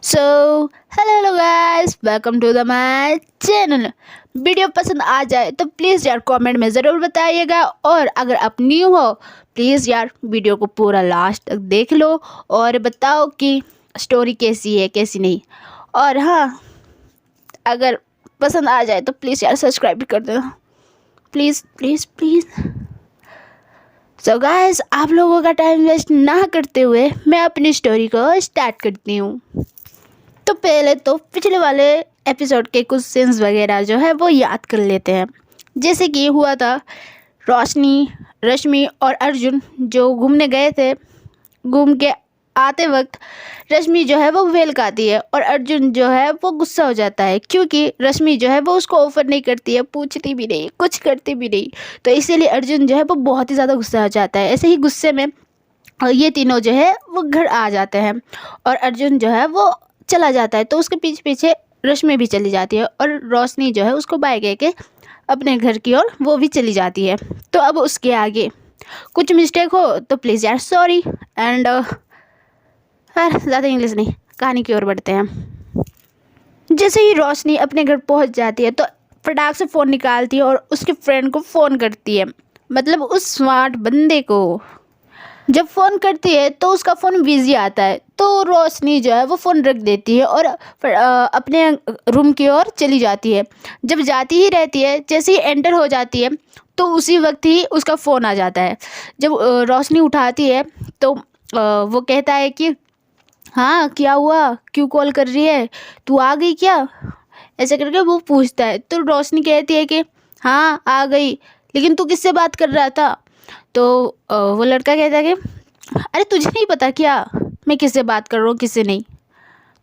So hello guys, welcome to the my channel. Video पसंद आ जाए तो प्लीज़ यार कमेंट में ज़रूर बताइएगा, और अगर आप न्यू हो प्लीज़ यार वीडियो को पूरा लास्ट तक देख लो और बताओ कि स्टोरी कैसी है कैसी नहीं। और हाँ, अगर पसंद आ जाए तो प्लीज़ यार सब्सक्राइब भी कर देना, please please please. So guys, आप लोगों का टाइम वेस्ट ना करते हुए मैं अपनी स्टोरी को स्टार्ट करती हूँ। तो पहले तो पिछले वाले एपिसोड के कुछ सीन्स वगैरह जो है वो याद कर लेते हैं। जैसे कि हुआ था, रोशनी, रश्मि और अर्जुन जो घूमने गए थे, घूम के आते वक्त रश्मि जो है वो वेल खाती है और अर्जुन जो है वो गुस्सा हो जाता है, क्योंकि रश्मि जो है वो उसको ऑफर नहीं करती है, पूछती भी नहीं, कुछ करती भी नहीं। तो इसीलिए अर्जुन जो है वो बहुत ही ज़्यादा गुस्सा हो जाता है। ऐसे ही गुस्से में ये तीनों जो है वो घर आ जाते हैं और अर्जुन जो है वो चला जाता है, तो उसके पीछे पीछे रश्मि भी चली जाती है और रोशनी जो है उसको बाय कह के अपने घर की ओर वो भी चली जाती है। तो अब उसके आगे कुछ मिस्टेक हो तो प्लीज़ यार सॉरी। एंड ज़्यादा इंग्लिश नहीं, कहानी की ओर बढ़ते हैं। जैसे ही रोशनी अपने घर पहुंच जाती है तो फटाक से फ़ोन निकालती है और उसके फ्रेंड को फ़ोन करती है, मतलब उस स्मार्ट बंदे को। जब फ़ोन करती है तो उसका फ़ोन बिजी आता है, तो रोशनी जो है वो फ़ोन रख देती है और अपने रूम की ओर चली जाती है। जब जाती ही रहती है, जैसे ही एंटर हो जाती है तो उसी वक्त ही उसका फ़ोन आ जाता है। जब रोशनी उठाती है तो वो कहता है कि हाँ क्या हुआ, क्यों कॉल कर रही है, तू आ गई क्या, ऐसे करके वो पूछता है। तो रोशनी कहती है कि हाँ आ गई, लेकिन तू किससे बात कर रहा था। तो वो लड़का कहता है कि अरे तुझे नहीं पता क्या मैं किससे बात कर रहा हूँ किससे नहीं,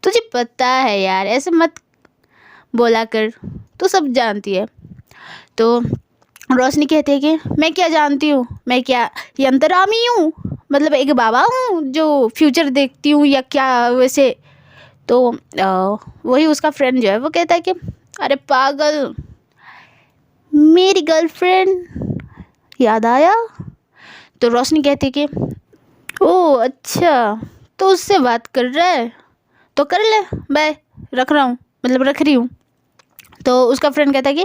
तुझे पता है यार, ऐसे मत बोला कर, तू सब जानती है। तो रोशनी कहती है कि मैं क्या जानती हूँ, मैं क्या यंतरामी हूँ, मतलब एक बाबा हूँ जो फ्यूचर देखती हूँ या क्या वैसे। तो वही उसका फ्रेंड जो है वो कहता है कि अरे पागल, मेरी गर्लफ्रेंड याद आया। तो रोशनी कहती है कि ओह अच्छा, तो उससे बात कर रहा है तो कर ले, बाय, रख रहा हूँ, मतलब रख रही हूँ। तो उसका फ्रेंड कहता है कि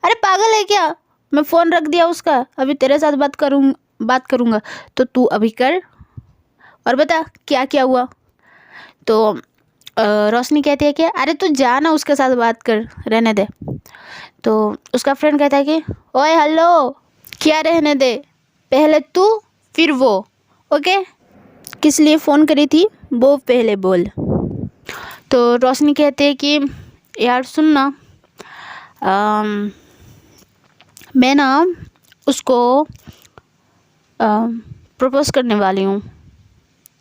अरे पागल है क्या, मैं फ़ोन रख दिया उसका, अभी तेरे साथ बात करूँगा, तो तू अभी कर और बता क्या क्या हुआ। तो रोशनी कहती है कि अरे तू जा ना, उसके साथ बात कर, रहने दे। तो उसका फ्रेंड कहता है कि ओए हेलो, क्या रहने दे, पहले तू फिर वो, ओके, किस लिए फ़ोन करी थी वो पहले बोल। तो रोशनी कहती है कि यार सुन ना, मैं ना उसको प्रपोज़ करने वाली हूँ।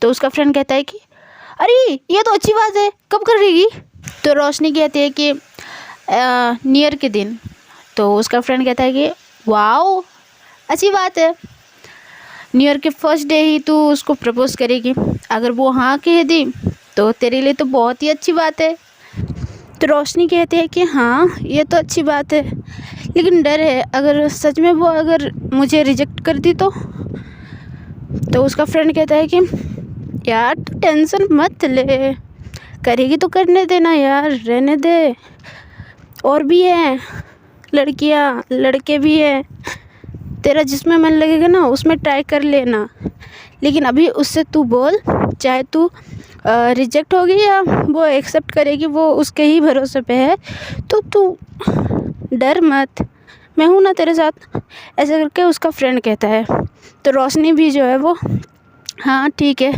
तो उसका फ्रेंड कहता है कि अरे ये तो अच्छी बात है, कब कर रही। तो रोशनी कहती है कि न्यू ईयर के दिन। तो उसका फ्रेंड कहता है कि वाओ अच्छी बात है, न्यू ईयर के फर्स्ट डे ही तू उसको प्रपोज़ करेगी, अगर वो हाँ कह दी तो तेरे लिए तो बहुत ही अच्छी बात है। तो रोशनी कहती है कि हाँ ये तो अच्छी बात है, लेकिन डर है अगर सच में वो अगर मुझे रिजेक्ट कर दी तो उसका फ्रेंड कहता है कि यार तू टेंशन मत ले, करेगी तो करने देना यार, रहने दे, और भी है लड़कियां लड़के भी हैं, तेरा जिसमें मन लगेगा ना उसमें ट्राई कर लेना, लेकिन अभी उससे तू बोल, चाहे तू रिजेक्ट होगी या वो एक्सेप्ट करेगी वो उसके ही भरोसे पे है, तो तू डर मत, मैं हूँ ना तेरे साथ, ऐसे करके उसका फ्रेंड कहता है। तो रोशनी भी जो है वो हाँ ठीक है,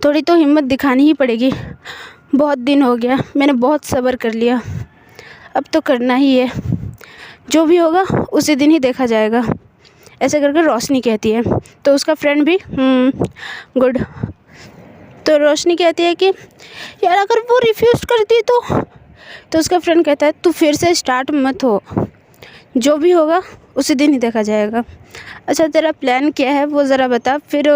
थोड़ी तो हिम्मत दिखानी ही पड़ेगी, बहुत दिन हो गया, मैंने बहुत सब्र कर लिया, अब तो करना ही है, जो भी होगा उसी दिन ही देखा जाएगा, ऐसे करके रोशनी कहती है। तो उसका फ्रेंड भी गुड। तो रोशनी कहती है कि यार अगर वो रिफ्यूज़ करती तो उसका फ्रेंड कहता है तू फिर से स्टार्ट मत हो, जो भी होगा उसी दिन ही देखा जाएगा। अच्छा तेरा प्लान क्या है वो ज़रा बता, फिर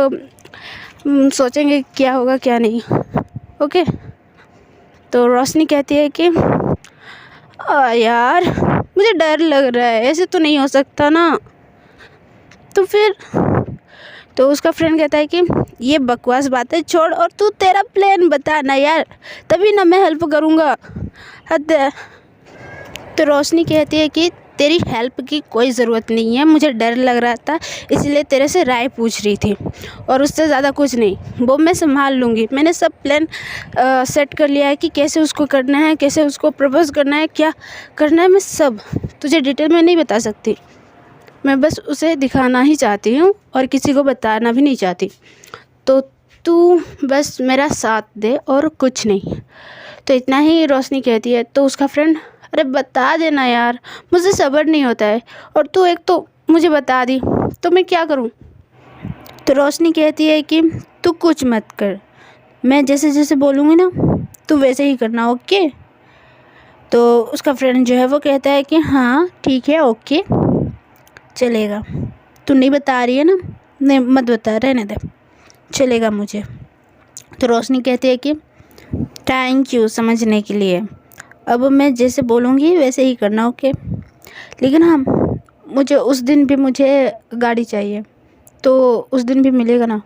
सोचेंगे क्या होगा क्या नहीं, ओके। तो रोशनी कहती है कि यार मुझे डर लग रहा है, ऐसे तो नहीं हो सकता ना, तो फिर तो उसका फ्रेंड कहता है कि ये बकवास बातें छोड़ और तू तेरा प्लान बता ना यार, तभी ना मैं हेल्प करूँगा। हद है। तो रोशनी कहती है कि तेरी हेल्प की कोई ज़रूरत नहीं है, मुझे डर लग रहा था इसलिए तेरे से राय पूछ रही थी, और उससे ज़्यादा कुछ नहीं, वो मैं संभाल लूँगी। मैंने सब प्लान सेट कर लिया है कि कैसे उसको करना है, कैसे उसको प्रपोज़ करना है, क्या करना है, मैं सब तुझे डिटेल में नहीं बता सकती। मैं बस उसे दिखाना ही चाहती हूँ और किसी को बताना भी नहीं चाहती, तो तू बस मेरा साथ दे और कुछ नहीं। तो इतना ही रोशनी कहती है। तो उसका फ्रेंड, अरे बता देना यार, मुझे सब्र नहीं होता है, और तू एक तो मुझे बता दी तो मैं क्या करूं। तो रोशनी कहती है कि तू कुछ मत कर, मैं जैसे जैसे बोलूँगी ना तू वैसे ही करना, ओके। तो उसका फ्रेंड जो है वो कहता है कि हाँ ठीक है, ओके चलेगा। तू नहीं बता रही है ना, नहीं मत बता, रहने दे, चलेगा मुझे। तो रोशनी कहती है कि थैंक यू समझने के लिए, अब मैं जैसे बोलूँगी वैसे ही करना, ओके। लेकिन हाँ, मुझे उस दिन भी मुझे गाड़ी चाहिए, तो उस दिन भी मिलेगा ना,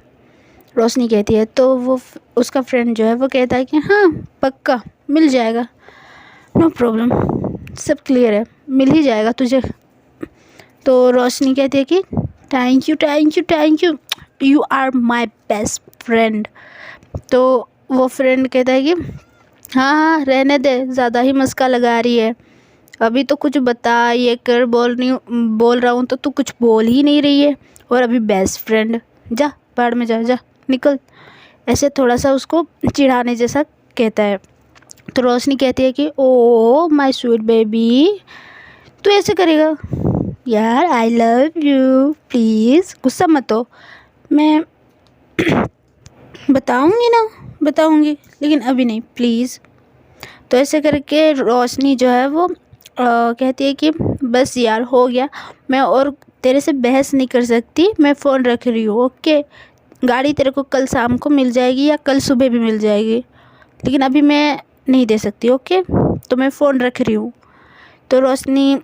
रोशनी कहती है। तो वो उसका फ्रेंड जो है वो कहता है कि हाँ पक्का मिल जाएगा, नो प्रॉब्लम, सब क्लियर है, मिल ही जाएगा तुझे। तो रोशनी कहती है कि thank you thank you thank you, you are my best friend. तो वो फ्रेंड कहता है कि हाँ हाँ रहने दे, ज़्यादा ही मस्का लगा रही है, अभी तो कुछ बता, ये कर, बोल रहा हूँ तो तू कुछ बोल ही नहीं रही है, और अभी बेस्ट फ्रेंड, जा बाहर में जा, जा निकल। ऐसे थोड़ा सा उसको चिढ़ाने जैसा कहता है। तो रोशनी कहती है कि ओ माय स्वीट बेबी, तू ऐसे करेगा यार, आई लव यू, प्लीज़ गुस्सा मत हो, मैं बताऊँगी ना, बताऊँगी, लेकिन अभी नहीं प्लीज़। तो ऐसे करके रोशनी जो है वो कहती है कि बस यार हो गया, मैं और तेरे से बहस नहीं कर सकती, मैं फ़ोन रख रही हूँ, ओके। गाड़ी तेरे को कल शाम को मिल जाएगी या कल सुबह भी मिल जाएगी, लेकिन अभी मैं नहीं दे सकती, ओके। तो मैं फ़ोन रख रही हूँ। तो रोशनी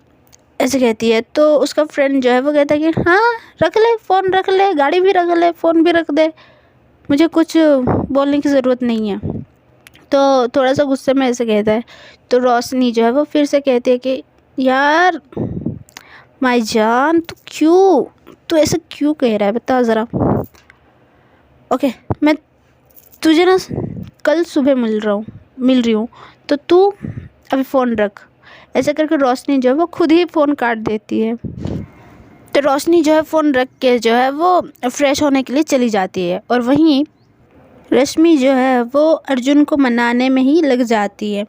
ऐसे कहती है। तो उसका फ्रेंड जो है वो कहता है कि हाँ रख ले, फ़ोन रख ले, गाड़ी भी रख ले, फ़ोन भी रख दे, मुझे कुछ बोलने की ज़रूरत नहीं है। तो थोड़ा सा गुस्से में ऐसे कहता है। तो रोशनी जो है वो फिर से कहती है कि यार माई जान, तू ऐसे क्यों कह रहा है, बता ज़रा, ओके। मैं तुझे ना कल सुबह मिल रही हूँ, तो तू अभी फ़ोन रख। ऐसे करके रोशनी जो है वो खुद ही फ़ोन काट देती है। तो रोशनी जो है फ़ोन रख के जो है वो फ्रेश होने के लिए चली जाती है, और वहीं रश्मि जो है वो अर्जुन को मनाने में ही लग जाती है।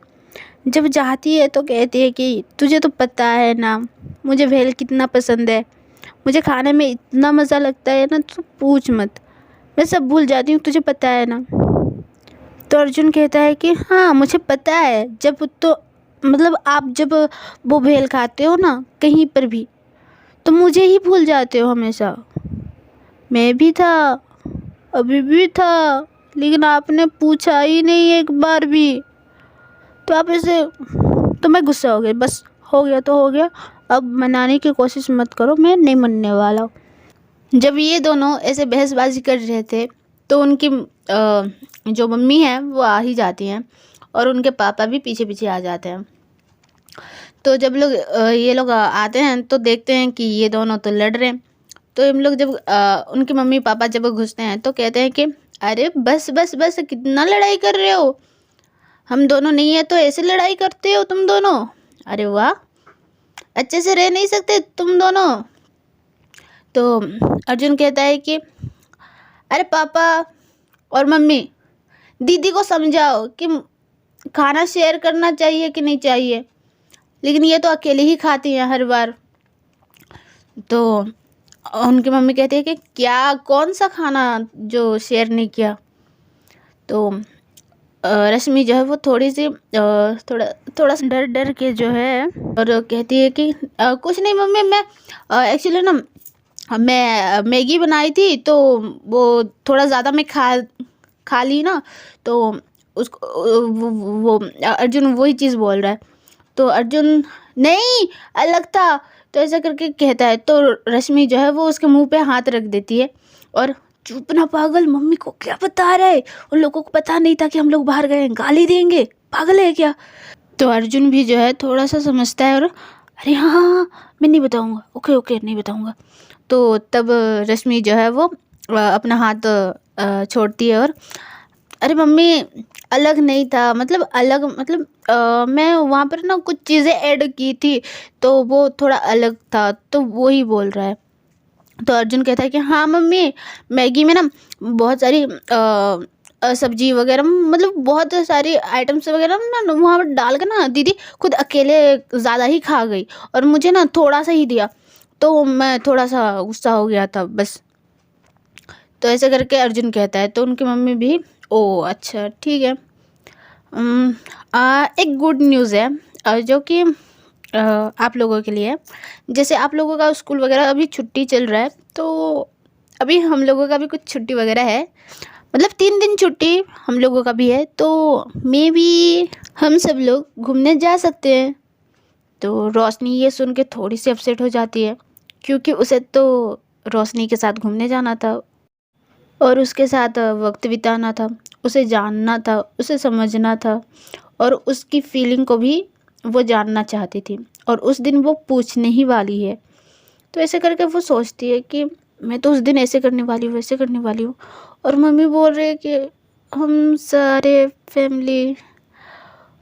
जब जाती है तो कहती है कि तुझे तो पता है ना मुझे भेल कितना पसंद है, मुझे खाने में इतना मज़ा लगता है ना, तू पूछ मत, मैं सब भूल जाती हूँ, तुझे पता है ना। तो अर्जुन कहता है कि हाँ मुझे पता है, जब तो मतलब आप जब वो भेल खाते हो ना कहीं पर भी, तो मुझे ही भूल जाते हो हमेशा। मैं भी था, अभी भी था, लेकिन आपने पूछा ही नहीं एक बार भी, तो आप ऐसे, तो मैं गुस्सा हो गई, बस हो गया तो हो गया, अब मनाने की कोशिश मत करो, मैं नहीं मनने वाला हूँ। जब ये दोनों ऐसे बहसबाजी कर रहे थे तो उनकी जो मम्मी है वो आ ही जाती हैं, और उनके पापा भी पीछे पीछे आ जाते हैं। तो जब लोग ये लोग आते हैं तो देखते हैं कि ये दोनों तो लड़ रहे हैं। तो इन लोग जब उनके मम्मी पापा जब घुसते हैं तो कहते हैं कि अरे बस बस बस, कितना लड़ाई कर रहे हो, हम दोनों नहीं है तो ऐसे लड़ाई करते हो तुम दोनों, अरे वाह, अच्छे से रह नहीं सकते तुम दोनों। तो अर्जुन कहता है कि अरे पापा और मम्मी, दीदी को समझाओ कि खाना शेयर करना चाहिए कि नहीं चाहिए, लेकिन ये तो अकेले ही खाती हैं हर बार। तो उनकी मम्मी कहती है कि क्या, कौन सा खाना जो शेयर नहीं किया। तो रश्मि जो है वो थोड़ी सी थोड़ा सा डर डर के जो है और कहती है कि कुछ नहीं मम्मी, मैं एक्चुअली ना मैं मैगी बनाई थी तो वो थोड़ा ज़्यादा मैं खा ली ना, तो उसको वो अर्जुन वही चीज़ बोल रहा है। तो अर्जुन नहीं अलग था, तो ऐसा करके कहता है। तो रश्मि जो है वो उसके मुंह पे हाथ रख देती है और चुप ना पागल, मम्मी को क्या बता रहे, उन लोगों को पता नहीं था कि हम लोग बाहर गए हैं, गाली देंगे, पागल है क्या। तो अर्जुन भी जो है थोड़ा सा समझता है और अरे हाँ हाँ हाँ, मैं नहीं बताऊँगा, ओके ओके नहीं बताऊँगा। तो तब रश्मि जो है वो अपना हाथ छोड़ती है और अरे मम्मी अलग नहीं था, मतलब अलग मतलब मैं वहाँ पर ना कुछ चीज़ें ऐड की थी तो वो थोड़ा अलग था, तो वो ही बोल रहा है। तो अर्जुन कहता है कि हाँ मम्मी, मैगी में ना बहुत सारी सब्जी वगैरह, मतलब बहुत सारी आइटम्स वगैरह ना वहाँ पर डाल कर ना दीदी खुद अकेले ज़्यादा ही खा गई और मुझे ना थोड़ा सा ही दिया, तो मैं थोड़ा सा गुस्सा हो गया था बस। तो ऐसे करके अर्जुन कहता है, तो उनकी मम्मी भी ओ अच्छा ठीक है। एक गुड न्यूज़ है जो कि आप लोगों के लिए है। जैसे आप लोगों का स्कूल वगैरह अभी छुट्टी चल रहा है, तो अभी हम लोगों का भी कुछ छुट्टी वगैरह है, मतलब 3 दिन छुट्टी हम लोगों का भी है, तो मे बी हम सब लोग घूमने जा सकते हैं। तो रोशनी ये सुन के थोड़ी सी अपसेट हो जाती है, क्योंकि उसे तो रोशनी के साथ घूमने जाना था और उसके साथ वक्त बिताना था, उसे जानना था, उसे समझना था और उसकी फीलिंग को भी वो जानना चाहती थी और उस दिन वो पूछने ही वाली है। तो ऐसे करके वो सोचती है कि मैं तो उस दिन ऐसे करने वाली हूँ, वैसे करने वाली हूँ, और मम्मी बोल रही है कि हम सारे फैमिली,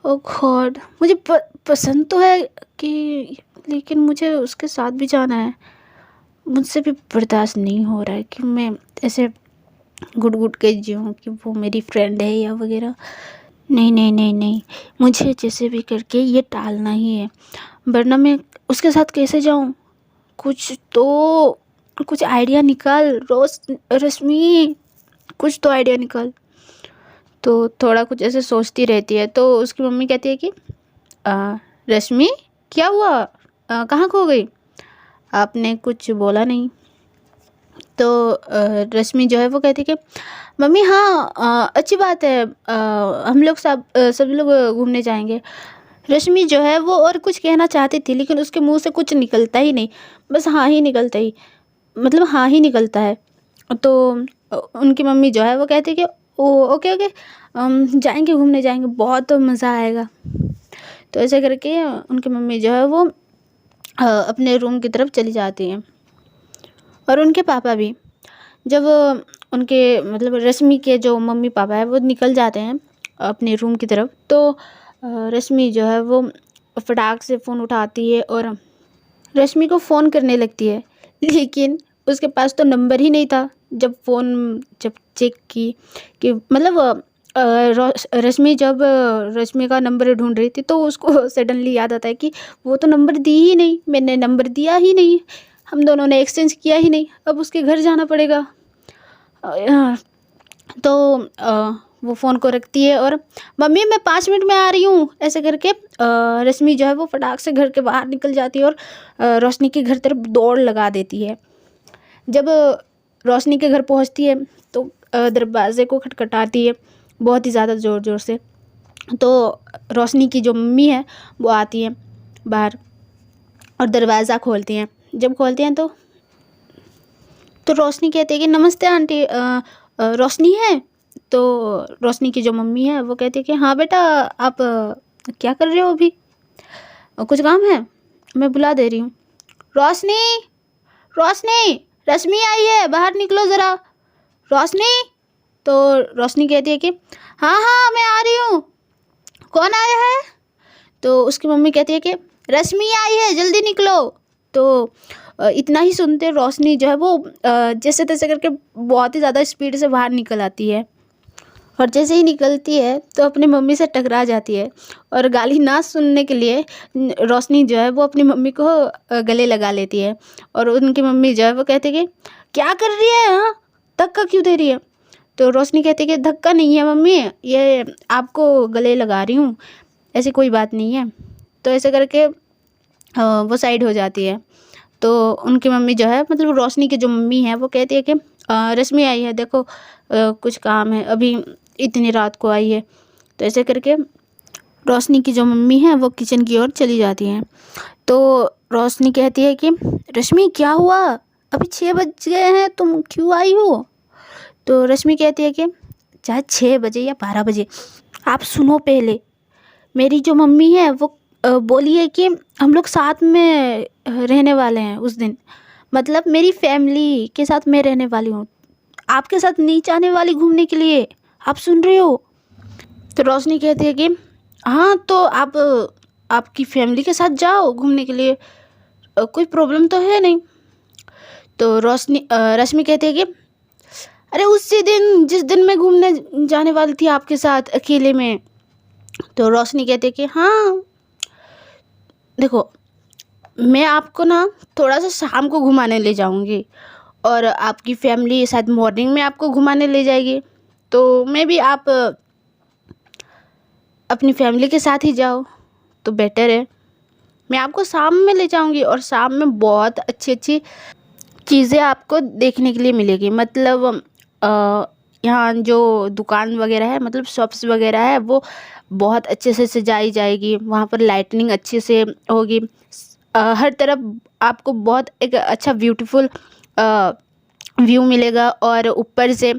ओ गॉड मुझे पसंद तो है कि, लेकिन मुझे उसके साथ भी जाना है। मुझसे भी बर्दाश्त नहीं हो रहा है कि मैं ऐसे घुट घुट के जीऊँ कि वो मेरी फ्रेंड है या वगैरह। नहीं नहीं नहीं नहीं, मुझे जैसे भी करके ये टालना ही है, वरना मैं उसके साथ कैसे जाऊँ। कुछ तो कुछ आइडिया निकाल रश्मि, कुछ तो आइडिया निकाल। तो थोड़ा कुछ ऐसे सोचती रहती है, तो उसकी मम्मी कहती है कि रश्मि क्या हुआ, कहाँ खो गई, आपने कुछ बोला नहीं। तो रश्मि जो है वो कहती है कि मम्मी हाँ अच्छी बात है, हम लोग सब लोग घूमने जाएंगे। रश्मि जो है वो और कुछ कहना चाहती थी, लेकिन उसके मुंह से कुछ निकलता ही नहीं, बस हाँ ही निकलता ही, मतलब हाँ ही निकलता है। तो उनकी मम्मी जो है वो कहती है कि ओ ओके ओके, जाएंगे घूमने जाएंगे, बहुत मज़ा आएगा। तो ऐसे करके उनकी मम्मी जो है वो अपने रूम की तरफ चली जाती हैं और उनके पापा भी। जब उनके मतलब रश्मि के जो मम्मी पापा है वो निकल जाते हैं अपने रूम की तरफ, तो रश्मि जो है वो फटाक से फ़ोन उठाती है और रश्मि को फ़ोन करने लगती है, लेकिन उसके पास तो नंबर ही नहीं था। जब चेक की कि मतलब रश्मि जब रश्मि का नंबर ढूंढ रही थी, तो उसको सडनली याद आता है कि वो तो नंबर दी ही नहीं, मैंने नंबर दिया ही नहीं, हम दोनों ने एक्सचेंज किया ही नहीं, अब उसके घर जाना पड़ेगा। तो वो फ़ोन को रखती है और मम्मी मैं 5 मिनट में आ रही हूँ, ऐसे करके रश्मि जो है वो फटाक से घर के बाहर निकल जाती है और रोशनी के घर तरफ दौड़ लगा देती है। जब रोशनी के घर पहुँचती है तो दरवाज़े को खटखटाती है बहुत ही ज़्यादा ज़ोर ज़ोर से। तो रोशनी की जो मम्मी है वो आती है बाहर और दरवाज़ा खोलती हैं। जब खोलती हैं तो रोशनी कहती है कि नमस्ते आंटी, रोशनी है। तो रोशनी की जो मम्मी है वो कहती है कि हाँ बेटा, आप क्या कर रहे हो अभी, कुछ काम है, मैं बुला दे रही हूँ। रोशनी रोशनी, रश्मि आई है, बाहर निकलो ज़रा, रोशनी। तो रोशनी कहती है कि हाँ हाँ मैं आ रही हूँ, कौन आया है। तो उसकी मम्मी कहती है कि रश्मि आई है, जल्दी निकलो। तो इतना ही सुनते रोशनी जो है वो जैसे तैसे करके बहुत ही ज़्यादा स्पीड से बाहर निकल आती है और जैसे ही निकलती है तो अपनी मम्मी से टकरा जाती है और गाली ना सुनने के लिए रोशनी जो है वो अपनी मम्मी को गले लगा लेती है और उनकी मम्मी जो है वो कहती है कि क्या कर रही है, हाँ धक्का क्यों दे रही है। तो रोशनी कहती है कि धक्का नहीं है मम्मी, ये आपको गले लगा रही हूँ, ऐसी कोई बात नहीं है। तो ऐसे करके वो साइड हो जाती है। तो उनकी मम्मी जो है मतलब रोशनी की जो मम्मी है वो कहती है कि रश्मि आई है, देखो कुछ काम है, अभी इतनी रात को आई है। तो ऐसे करके रोशनी की जो मम्मी है वो किचन की ओर चली जाती हैं। तो रोशनी कहती है कि रश्मि क्या हुआ, अभी 6 बज गए हैं, तुम क्यों आई हो। तो रश्मि कहती है कि चाहे 6 बजे या 12 बजे, आप सुनो पहले, मेरी जो मम्मी है वो बोली है कि हम लोग साथ में रहने वाले हैं उस दिन, मतलब मेरी फैमिली के साथ मैं रहने वाली हूँ, आपके साथ नहीं जाने वाली घूमने के लिए, आप सुन रहे हो? तो रोशनी कहती है कि हाँ, तो आप आपकी फैमिली के साथ जाओ घूमने के लिए, कोई प्रॉब्लम तो है नहीं। तो रश्मि कहती है कि अरे उसी दिन जिस दिन मैं घूमने जाने वाली थी आपके साथ अकेले में। तो रोशनी कहती है कि हाँ देखो, मैं आपको ना थोड़ा सा शाम को घुमाने ले जाऊंगी और आपकी फैमिली शायद मॉर्निंग में आपको घुमाने ले जाएगी, तो मैं भी आप अपनी फैमिली के साथ ही जाओ तो बेटर है। मैं आपको शाम में ले जाऊंगी और शाम में बहुत अच्छी अच्छी चीज़ें आपको देखने के लिए मिलेगी, मतलब यहाँ जो दुकान वगैरह है, मतलब शॉप्स वगैरह है, वो बहुत अच्छे से सजाई जाएगी, वहाँ पर लाइटनिंग अच्छे से होगी, हर तरफ आपको बहुत एक अच्छा ब्यूटीफुल व्यू मिलेगा। और ऊपर से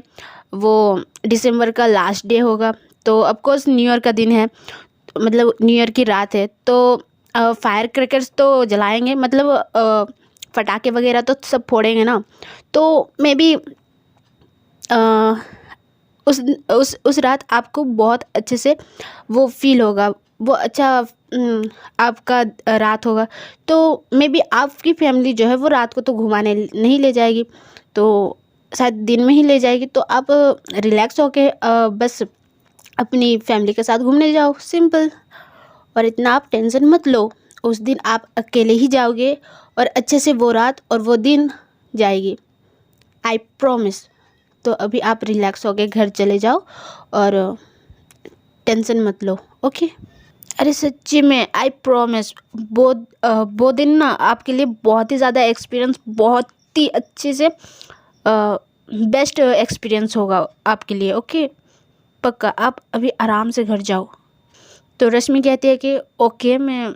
वो दिसंबर का लास्ट डे होगा, तो ऑफ कोर्स न्यू ईयर का दिन है, मतलब न्यू ईयर की रात है, तो फायर क्रैकर्स तो जलाएंगे, मतलब पटाखे वगैरह तो सब फोड़ेंगे ना, तो मे बी उस रात आपको बहुत अच्छे से वो फील होगा, वो अच्छा आपका रात होगा। तो मे बी आपकी फैमिली जो है वो रात को तो घुमाने नहीं ले जाएगी, तो शायद दिन में ही ले जाएगी, तो आप रिलैक्स होके बस अपनी फैमिली के साथ घूमने जाओ, सिंपल। और इतना आप टेंशन मत लो, उस दिन आप अकेले ही जाओगे और अच्छे से वो रात और वो दिन जाएगी, आई प्रॉमिस। तो अभी आप रिलैक्स होके घर चले जाओ और टेंशन मत लो, ओके? अरे सच्ची में आई प्रॉमिस, वो दिन ना आपके लिए बहुत ही ज़्यादा एक्सपीरियंस, बहुत ही अच्छे से बेस्ट एक्सपीरियंस होगा आपके लिए, ओके? पक्का आप अभी आराम से घर जाओ। तो रश्मि कहती है कि ओके, मैं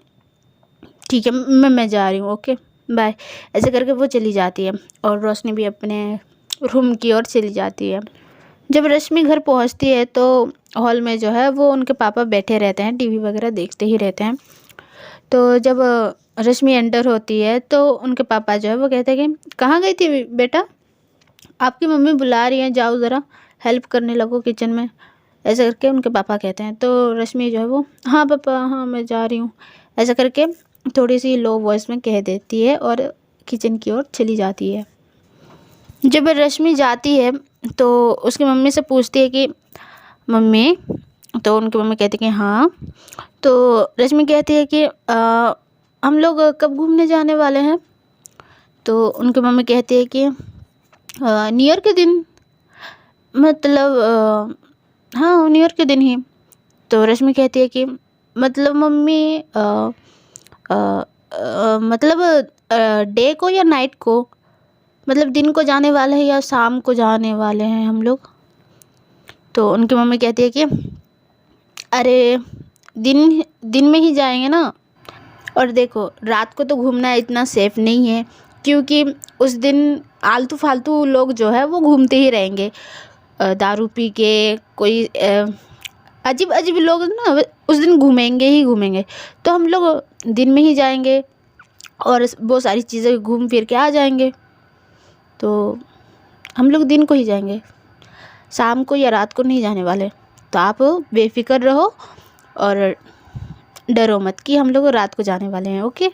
ठीक है, मैं जा रही हूँ, ओके बाय, ऐसे करके वो चली जाती है और रोशनी भी अपने रूम की ओर चली जाती है। जब रश्मि घर पहुँचती है तो हॉल में जो है वो उनके पापा बैठे रहते हैं, टीवी वगैरह देखते ही रहते हैं। तो जब रश्मि एंटर होती है तो उनके पापा जो है वो कहते हैं कि कहाँ गई थी बेटा, आपकी मम्मी बुला रही हैं, जाओ ज़रा हेल्प करने लगो किचन में, ऐसे करके उनके पापा कहते हैं। तो रश्मि जो है वो हाँ पापा, हाँ मैं जा रही हूँ, ऐसा करके थोड़ी सी लो वॉइस में कह देती है और किचन की ओर चली जाती है। जब रश्मि जाती है तो उसकी मम्मी से पूछती है कि मम्मी, तो उनकी मम्मी कहती है कि हाँ। तो रश्मि कहती है कि हम लोग कब घूमने जाने वाले हैं? तो उनकी मम्मी कहती है कि न्यू ईयर के दिन, मतलब हाँ न्यू ईयर के दिन ही। तो रश्मि कहती है कि मतलब मम्मी मतलब डे को या नाइट को, मतलब दिन को जाने वाले हैं या शाम को जाने वाले हैं हम लोग? तो उनकी मम्मी कहती है कि अरे दिन में ही जाएंगे ना, और देखो रात को तो घूमना इतना सेफ़ नहीं है, क्योंकि उस दिन आलतू फालतू लोग जो है वो घूमते ही रहेंगे, दारू पी के कोई अजीब अजीब लोग ना उस दिन घूमेंगे ही घूमेंगे। तो हम लोग दिन में ही जाएंगे और वो सारी चीज़ें घूम फिर के आ जाएंगे। तो हम लोग दिन को ही जाएंगे, शाम को या रात को नहीं जाने वाले। तो आप बेफिक्र रहो और डरो मत कि हम लोग रात को जाने वाले हैं, ओके?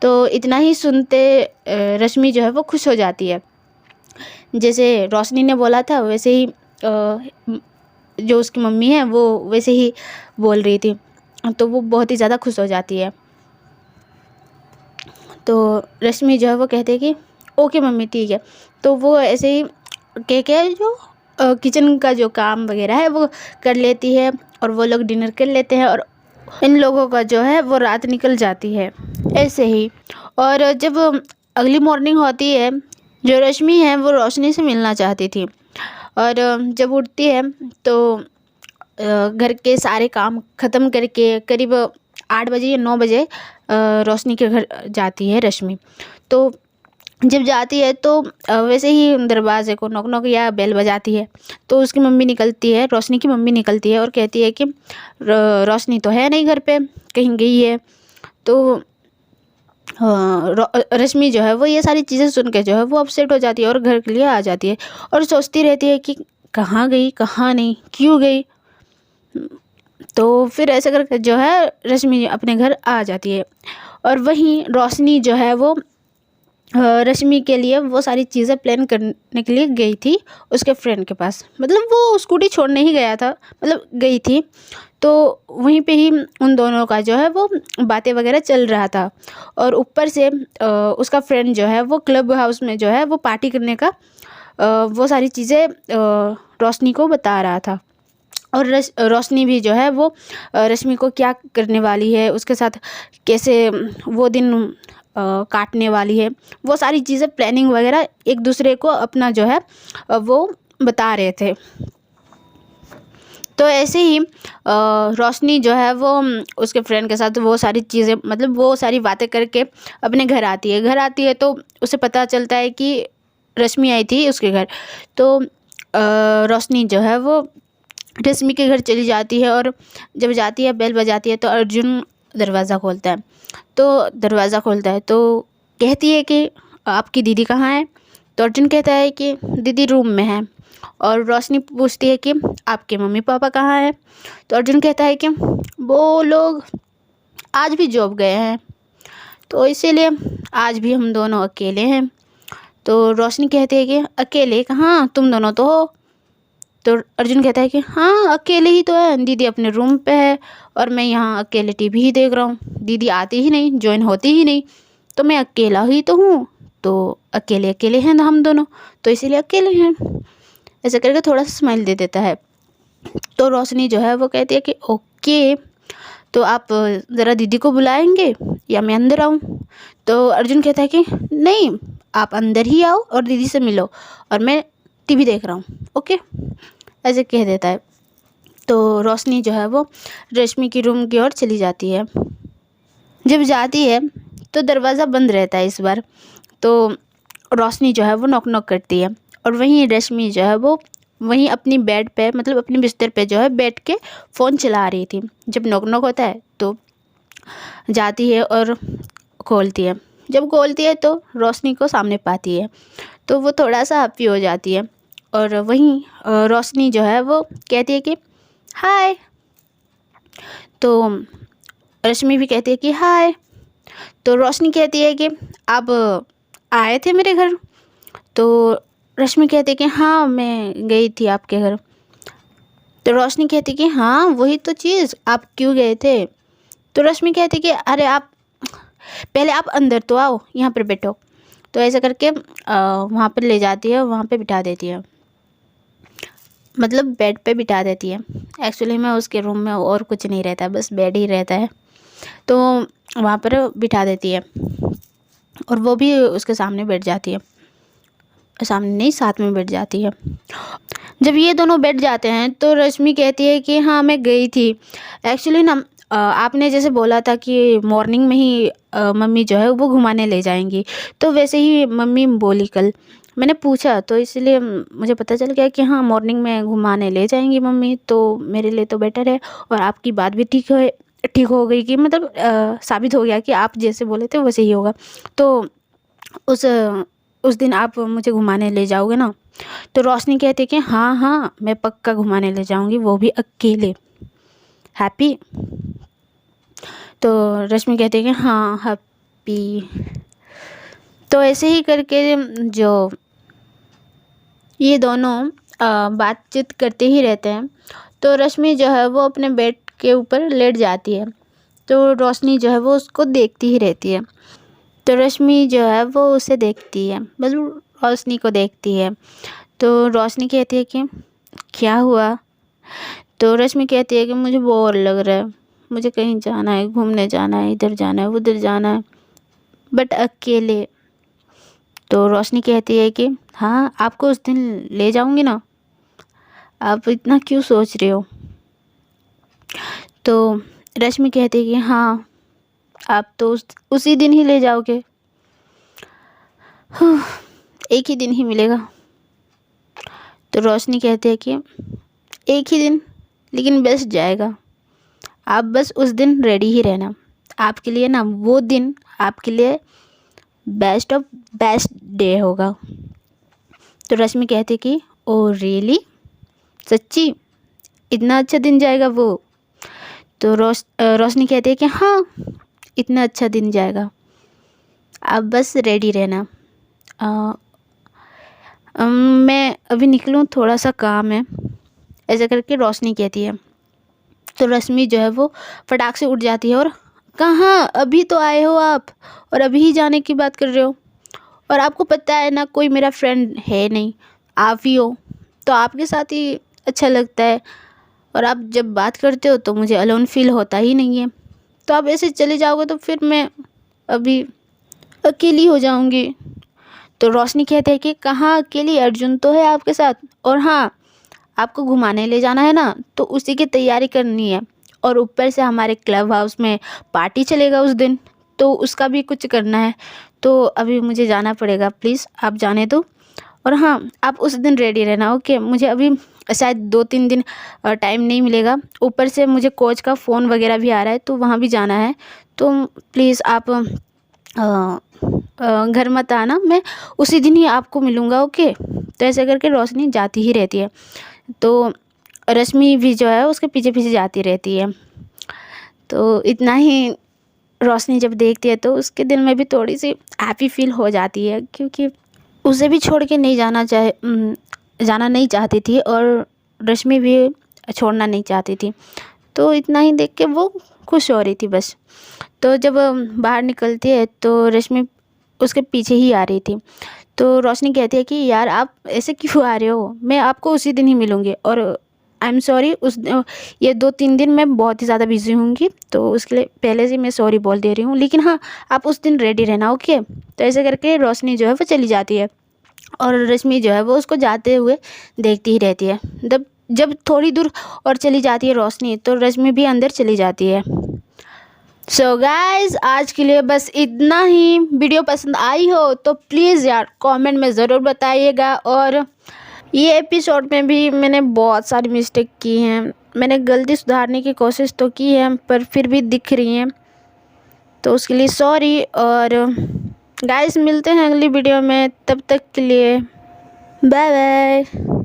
तो इतना ही सुनते रश्मि जो है वो खुश हो जाती है। जैसे रोशनी ने बोला था वैसे ही जो उसकी मम्मी है वो वैसे ही बोल रही थी, तो वो बहुत ही ज़्यादा खुश हो जाती है। तो रश्मि जो है वो कहते हैं कि ओके मम्मी ठीक है। तो वो ऐसे ही कह के जो किचन का जो काम वगैरह है वो कर लेती है और वो लोग डिनर कर लेते हैं और इन लोगों का जो है वो रात निकल जाती है ऐसे ही। और जब अगली मॉर्निंग होती है, जो रश्मि है वो रोशनी से मिलना चाहती थी, और जब उठती है तो घर के सारे काम ख़त्म करके करीब 8 बजे या 9 बजे रोशनी के घर जाती है रश्मि। तो जब जाती है तो वैसे ही दरवाजे को नॉक नॉक या बेल बजाती है, तो उसकी मम्मी निकलती है, रोशनी की मम्मी निकलती है और कहती है कि रोशनी तो है नहीं घर पे, कहीं गई है। तो रश्मि जो है वो ये सारी चीज़ें सुन के जो है वो अपसेट हो जाती है और घर के लिए आ जाती है और सोचती रहती है कि कहाँ गई, कहाँ नहीं, क्यों गई। तो फिर ऐसे करके जो है रश्मि अपने घर आ जाती है। और वहीं रोशनी जो है वो रश्मि के लिए वो सारी चीज़ें प्लान करने के लिए गई थी उसके फ्रेंड के पास, मतलब वो स्कूटी छोड़ने ही गया था, मतलब गई थी। तो वहीं पे ही उन दोनों का जो है वो बातें वगैरह चल रहा था और ऊपर से उसका फ्रेंड जो है वो क्लब हाउस में जो है वो पार्टी करने का वो सारी चीज़ें रोशनी को बता रहा था। और रोशनी भी जो है वो रश्मि को क्या करने वाली है, उसके साथ कैसे वो दिन काटने वाली है, वो सारी चीज़ें प्लानिंग वगैरह एक दूसरे को अपना जो है वो बता रहे थे। तो ऐसे ही रोशनी जो है वो उसके फ्रेंड के साथ वो सारी चीज़ें, मतलब वो सारी बातें करके अपने घर आती है। घर आती है तो उसे पता चलता है कि रश्मि आई थी उसके घर। तो रोशनी जो है वो रश्मि के घर चली जाती है और जब जाती है बेल बजाती है तो अर्जुन दरवाज़ा खोलता है। तो दरवाज़ा खोलता है तो कहती है कि आपकी दीदी कहाँ है। तो अर्जुन कहता है कि दीदी रूम में है। और रोशनी पूछती है कि आपके मम्मी पापा कहाँ हैं। तो अर्जुन कहता है कि वो लोग आज भी जॉब गए हैं, तो इसीलिए आज भी हम दोनों अकेले हैं। तो रोशनी कहती है कि अकेले कहाँ, तुम दोनों तो हो। तो अर्जुन कहता है कि हाँ अकेले ही तो है, दीदी अपने रूम पे है और मैं यहाँ अकेले टीवी ही देख रहा हूँ, दीदी आती ही नहीं, ज्वाइन होती ही नहीं, तो मैं अकेला ही तो हूँ। तो अकेले अकेले हैं ना हम दोनों, तो इसीलिए अकेले हैं। ऐसे करके थोड़ा सा स्माइल दे देता है। तो रोशनी जो है वो कहती है कि ओके, तो आप ज़रा दीदी को बुलाएंगे या मैं अंदर आऊँ। तो अर्जुन कहता है कि नहीं, आप अंदर ही आओ और दीदी से मिलो और मैं टीवी देख रहा हूँ, ओके, ऐसे कह देता है। तो रोशनी जो है वो रश्मि की रूम की ओर चली जाती है। जब जाती है तो दरवाज़ा बंद रहता है इस बार। तो रोशनी जो है वो नॉक नॉक करती है और वहीं रश्मि जो है वो वहीं अपनी बेड पे, मतलब अपनी बिस्तर पे जो है बैठ के फ़ोन चला रही थी। जब नॉक नॉक होता है तो जाती है और खोलती है। जब खोलती है तो रोशनी को सामने पाती है, तो वो थोड़ा सा हैप्पी हो जाती है। और वहीं रोशनी जो है वो कहती है कि हाय। तो रश्मि भी कहती है कि हाय। तो रोशनी कहती है कि आप आए थे मेरे घर। तो रश्मि कहती है कि हाँ मैं गई थी आपके घर। तो रोशनी कहती है कि हाँ वही तो चीज़, आप क्यों गए थे। तो रश्मि कहती है कि अरे आप पहले आप अंदर तो आओ, यहाँ पर बैठो। तो ऐसे करके वहाँ पर ले जाती है, वहाँ पे बिठा देती है, मतलब बेड पे बिठा देती है। एक्चुअली में उसके रूम में और कुछ नहीं रहता, बस बेड ही रहता है। तो वहाँ पर बिठा देती है और वो भी उसके सामने बैठ जाती है, सामने नहीं साथ में बैठ जाती है। जब ये दोनों बैठ जाते हैं तो रश्मि कहती है कि हाँ मैं गई थी। एक्चुअली ना आपने जैसे बोला था कि मॉर्निंग में ही मम्मी जो है वो घुमाने ले जाएंगी, तो वैसे ही मम्मी बोली कल। मैंने पूछा तो इसलिए मुझे पता चल गया कि हाँ मॉर्निंग में घुमाने ले जाएंगी मम्मी, तो मेरे लिए तो बेटर है। और आपकी बात भी ठीक हो गई कि मतलब साबित हो गया कि आप जैसे बोले थे वैसे ही होगा। तो उस उस दिन आप मुझे घुमाने ले जाओगे ना। तो रोशनी कहती है कि हाँ हाँ मैं पक्का घुमाने ले जाऊंगी, वो भी अकेले। हैप्पी। तो रश्मि कहती है कि हाँ हैप्पी। तो ऐसे ही करके जो ये दोनों बातचीत करते ही रहते हैं। तो रश्मि जो है वो अपने बेड के ऊपर लेट जाती है, तो रोशनी जो है वो उसको देखती ही रहती है। तो रश्मि जो है वो उसे देखती है, मतलब रोशनी को देखती है। तो रोशनी कहती है कि क्या हुआ। तो रश्मि कहती है कि मुझे बोर लग रहा है, मुझे कहीं जाना है, घूमने जाना है, इधर जाना है, उधर जाना है, बट अकेले। तो रोशनी कहती है कि हाँ आपको उस दिन ले जाऊंगी ना, आप इतना क्यों सोच रहे हो। तो रश्मि कहती है कि हाँ आप तो उसी दिन ही ले जाओगे। एक ही दिन ही मिलेगा। तो रोशनी कहती है कि एक ही दिन, लेकिन बेस्ट जाएगा। आप बस उस दिन रेडी ही रहना। आपके लिए ना वो दिन आपके लिए बेस्ट ऑफ बेस्ट डे होगा। तो रश्मि कहती है कि ओ रियली, सच्ची इतना अच्छा दिन जाएगा वो? तो रोशनी कहती है कि हाँ, इतना अच्छा दिन जाएगा, आप बस रेडी रहना। मैं अभी निकलूँ, थोड़ा सा काम है, ऐसा करके रोशनी कहती है। तो रश्मि जो है वो फटाक से उठ जाती है और कहाँ, अभी तो आए हो आप और अभी ही जाने की बात कर रहे हो? और आपको पता है ना कोई मेरा फ्रेंड है नहीं, आप ही हो, तो आपके साथ ही अच्छा लगता है। और आप जब बात करते हो तो मुझे अलोन फील होता ही नहीं है। तो आप ऐसे चले जाओगे तो फिर मैं अभी अकेली हो जाऊंगी। तो रोशनी कहते हैं कि कहाँ अकेली, अर्जुन तो है आपके साथ। और हाँ, आपको घुमाने ले जाना है ना, तो उसी की तैयारी करनी है। और ऊपर से हमारे क्लब हाउस में पार्टी चलेगा उस दिन, तो उसका भी कुछ करना है। तो अभी मुझे जाना पड़ेगा, प्लीज़ आप जाने दो। और हाँ, आप उस दिन रेडी रहना, ओके? मुझे अभी शायद 2-3 दिन टाइम नहीं मिलेगा। ऊपर से मुझे कोच का फ़ोन वगैरह भी आ रहा है, तो वहाँ भी जाना है। तो प्लीज़ आप घर मत आना, मैं उसी दिन ही आपको मिलूँगा, ओके? तो ऐसे करके रोशनी जाती ही रहती है। तो रश्मि भी जो है उसके पीछे पीछे जाती रहती है। तो इतना ही रोशनी जब देखती है तो उसके दिल में भी थोड़ी सी हैप्पी फील हो जाती है, क्योंकि उसे भी छोड़ के नहीं जाना नहीं चाहती थी और रश्मि भी छोड़ना नहीं चाहती थी। तो इतना ही देख के वो खुश हो रही थी बस। तो जब बाहर निकलती है तो रश्मि उसके पीछे ही आ रही थी। तो रोशनी कहती है कि यार आप ऐसे क्यों आ रहे हो, मैं आपको उसी दिन ही मिलूँगी। और आई एम सॉरी, ये 2-3 दिन मैं बहुत ही ज़्यादा बिजी होंगी, तो उसके लिए पहले से मैं सॉरी बोल दे रही हूँ। लेकिन हाँ, आप उस दिन रेडी रहना, ओके? तो ऐसे करके रोशनी जो है वो चली जाती है और रश्मि जो है वो उसको जाते हुए देखती ही रहती है। जब थोड़ी दूर और चली जाती है रोशनी, तो रश्मि भी अंदर चली जाती है। सो गाइस, आज के लिए बस इतना ही। वीडियो पसंद आई हो तो प्लीज़ यार कमेंट में ज़रूर बताइएगा। और ये एपिसोड में भी मैंने बहुत सारी मिस्टेक की हैं, मैंने गलती सुधारने की कोशिश तो की है, पर फिर भी दिख रही हैं, तो उसके लिए सॉरी। और गाइस मिलते हैं अगली वीडियो में, तब तक के लिए बाय बाय।